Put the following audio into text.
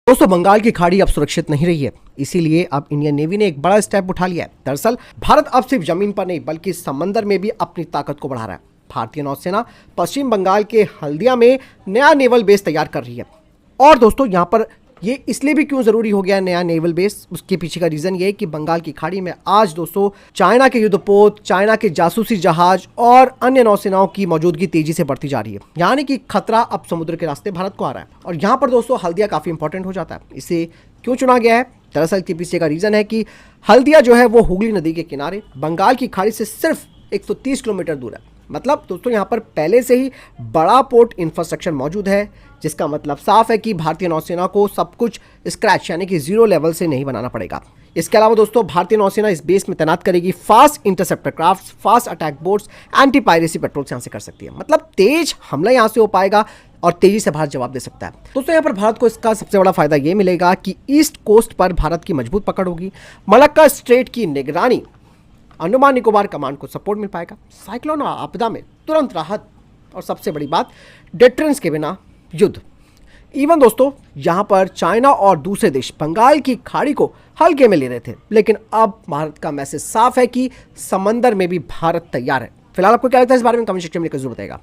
दोस्तों बंगाल की खाड़ी अब सुरक्षित नहीं रही है, इसीलिए अब इंडियन नेवी ने एक बड़ा स्टेप उठा लिया है। दरअसल भारत अब सिर्फ जमीन पर नहीं बल्कि समंदर में भी अपनी ताकत को बढ़ा रहा है। भारतीय नौसेना पश्चिम बंगाल के हल्दिया में नया नेवल बेस तैयार कर रही है। और दोस्तों यहाँ पर ये इसलिए भी क्यों जरूरी हो गया नया नेवल बेस, उसके पीछे का रीजन ये है कि बंगाल की खाड़ी में आज दोस्तों चाइना के युद्धपोत, चाइना के जासूसी जहाज और अन्य नौसेनाओं की मौजूदगी तेजी से बढ़ती जा रही है। यानी कि खतरा अब समुद्र के रास्ते भारत को आ रहा है। और यहाँ पर दोस्तों हल्दिया काफी इंपॉर्टेंट हो जाता है। इसे क्यों चुना गया है? दरअसल के पीछे का रीजन है कि हल्दिया जो है वो हुगली नदी के किनारे बंगाल की खाड़ी से सिर्फ 130 किलोमीटर दूर है। मतलब दोस्तों यहाँ पर पहले से ही बड़ा पोर्ट इंफ्रास्ट्रक्चर मौजूद है, जिसका मतलब साफ है कि भारतीय नौसेना को सब कुछ स्क्रैच यानी कि जीरो लेवल से नहीं बनाना पड़ेगा। इसके अलावा दोस्तों भारतीय नौसेना इस बेस में तैनात करेगी fast interceptor craft, fast attack boats, anti piracy petrol यहाँ से कर सकती है। मतलब तेज हमला यहाँ से हो पाएगा और तेजी से भारत जवाब दे सकता है। दोस्तों यहाँ पर भारत को इसका सबसे बड़ा फायदा ये मिलेगा कि ईस्ट कोस्ट पर भारत की मजबूत पकड़ होगी। मलक्का स्ट्रेट की निगरानी, अंडमान निकोबार कमांड को सपोर्ट मिल पाएगा, साइक्लोन आपदा में तुरंत राहत, और सबसे बड़ी बात डिटरेंस के बिना युद्ध। इवन दोस्तों यहां पर चाइना और दूसरे देश बंगाल की खाड़ी को हल्के में ले रहे थे, लेकिन अब भारत का मैसेज साफ है कि समंदर में भी भारत तैयार है। फिलहाल आपको क्या लगता है इस बारे में? कमेंट सेक्शन में लिखकर जरूर बताएगा।